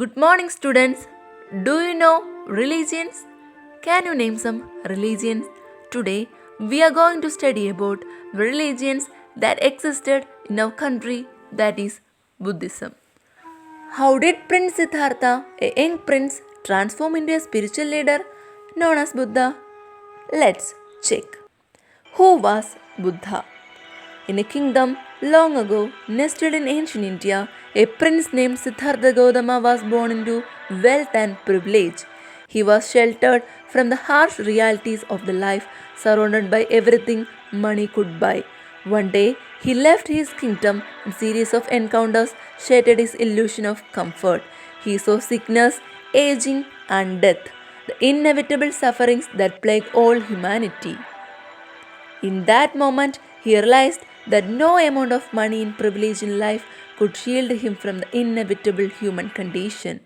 Good morning, students. Do you know religions? Can you name some religions? Today, we are going to study about religions that existed in our country, that is Buddhism. How did Prince Siddhartha, a young prince, transform into a spiritual leader known as Buddha? Let's check. Who was Buddha? In a kingdom long ago, nestled in ancient India, a prince named Siddhartha Gautama was born into wealth and privilege. He was sheltered from the harsh realities of the life, surrounded by everything money could buy. One day, he left his kingdom, and a series of encounters shattered his illusion of comfort. He saw sickness, aging, and death, the inevitable sufferings that plague all humanity. In that moment, he realized that no amount of money and privilege in life could shield him from the inevitable human condition.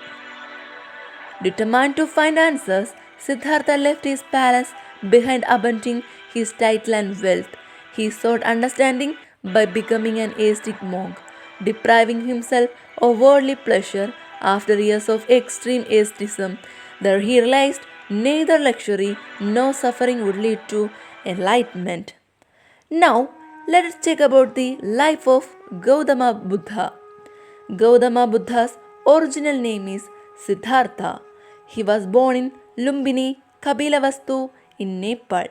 Determined to find answers, Siddhartha left his palace behind, abandoning his title and wealth. He sought understanding by becoming an ascetic monk, depriving himself of worldly pleasure after years of extreme asceticism. There he realized neither luxury nor suffering would lead to enlightenment. Now, let us check about the life of Gautama Buddha. Gautama Buddha's original name is Siddhartha. He was born in Lumbini, Kapilavastu in Nepal.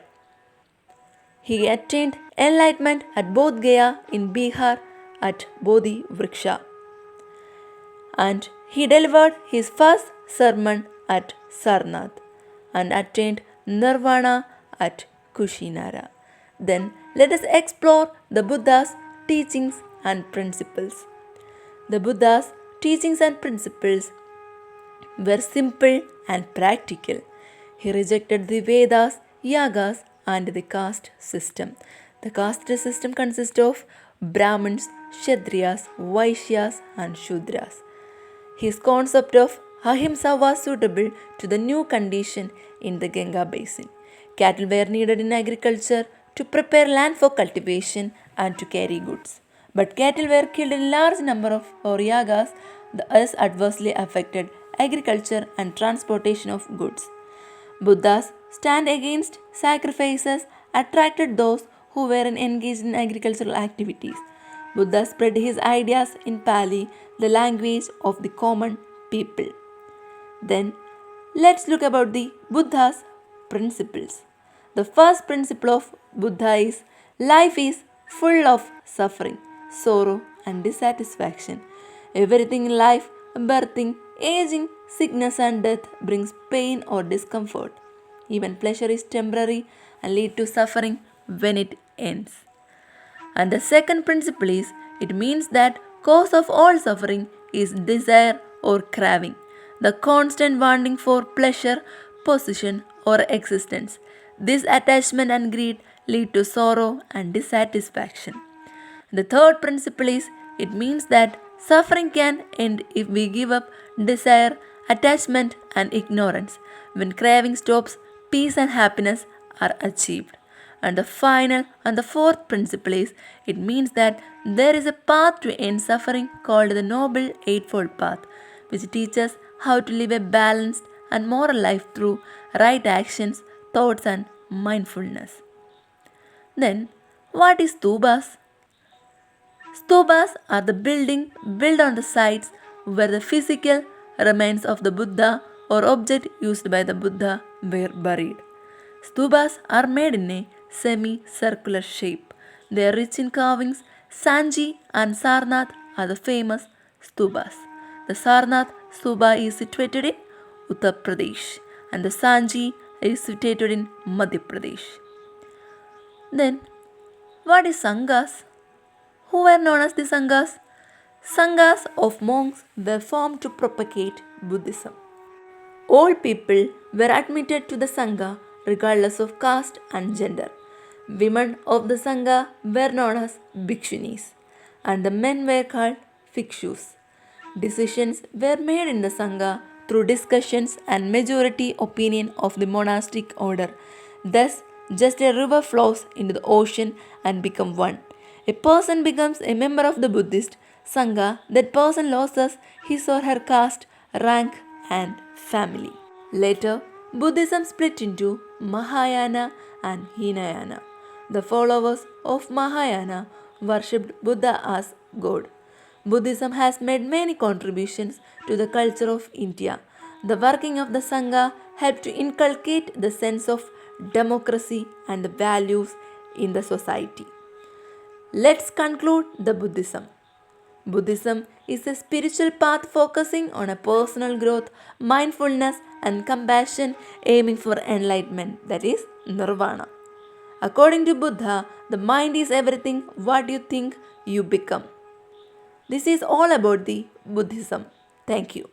He attained enlightenment at Bodh Gaya in Bihar at Bodhi Vriksha. And he delivered his first sermon at Sarnath and attained Nirvana at Kushinara. Then let us explore the Buddha's teachings and principles. The Buddha's teachings and principles were simple and practical. He rejected the Vedas, Yagas, and the caste system. The caste system consists of Brahmins, Kshatriyas, Vaishyas, and Shudras. His concept of ahimsa was suitable to the new condition in the Ganga basin. Cattle were needed in agriculture to prepare land for cultivation and to carry goods. But cattle were killed in large number of yagas, thus adversely affected agriculture and transportation of goods. Buddha's stand against sacrifices attracted those who were engaged in agricultural activities. Buddha spread his ideas in Pali, the language of the common people. Then, let's look about the Buddha's principles. The first principle of Buddha is life is full of suffering, sorrow, and dissatisfaction. Everything in life, birthing, aging, sickness, and death brings pain or discomfort. Even pleasure is temporary and lead to suffering when it ends. And the second principle is it means that cause of all suffering is desire or craving, the constant wanting for pleasure, position, or existence. This attachment and greed lead to sorrow and dissatisfaction. The third principle is it means that suffering can end if we give up desire, attachment, and ignorance. When craving stops, peace and happiness are achieved. And the final and the fourth principle is it means that there is a path to end suffering called the Noble Eightfold Path, which teaches how to live a balanced and moral life through right actions, thoughts, and mindfulness. Then, what is stupas? Stupas are the building built on the sites where the physical remains of the Buddha or object used by the Buddha were buried. Stupas are made in a semi-circular shape. They are rich in carvings. Sanji and Sarnath are the famous stupas. The Sarnath stupa is situated in Uttar Pradesh and the Sanji is situated in Madhya Pradesh. Then, what is Sanghas? Who were known as the Sanghas? Sanghas of monks were formed to propagate Buddhism. All people were admitted to the Sangha regardless of caste and gender. Women of the Sangha were known as bhikshunis and the men were called bhikshus. Decisions were made in the Sangha through discussions and majority opinion of the monastic order. Thus, just a river flows into the ocean and becomes one. A person becomes a member of the Buddhist Sangha, that person loses his or her caste rank, and family. Later, Buddhism split into Mahayana and Hinayana. The followers of Mahayana worshipped Buddha as God. Buddhism has made many contributions to the culture of India. The working of the Sangha helped to inculcate the sense of democracy and the values in the society. Let's conclude the Buddhism. Buddhism is a spiritual path focusing on a personal growth, mindfulness, and compassion, aiming for enlightenment, that is, nirvana. According to Buddha, the mind is everything what you think you become. This is all about the Buddhism. Thank you.